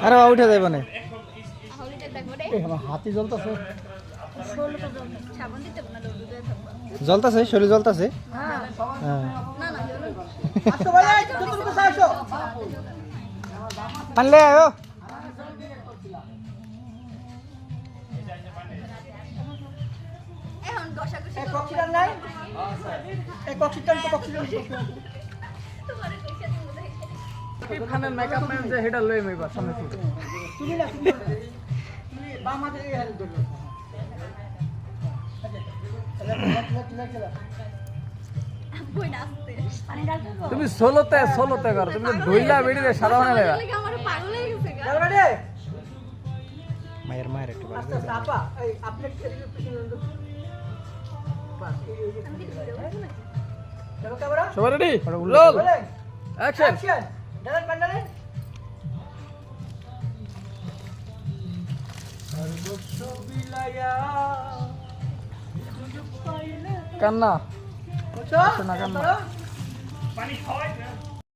আরে উঠে যাবে না হাতি জ্বলতেছে জ্বলতেছে শরীর জ্বলতেছে পানলে আয়ো মেকআপ ম্যান যে হেডা লই মেবা সামনে তুমি না তুমি বাম হাতে এই হাতে ধরো তুমি সোলোতে কর তুমি ঢইলা বেড়ি রে সারা হনে লাগা আমার পাগল হয়ে গেছে গা মায়ের মায়ের একটু আস্তে আস্তে আপা এই আপনি ছেলেকে পিছনে লন্ডো বাস চলো ক্যামেরা সবাই রেডি রোল অ্যাকশন ডান বান্ডালে কান্না কান্না পানি খাওয়াই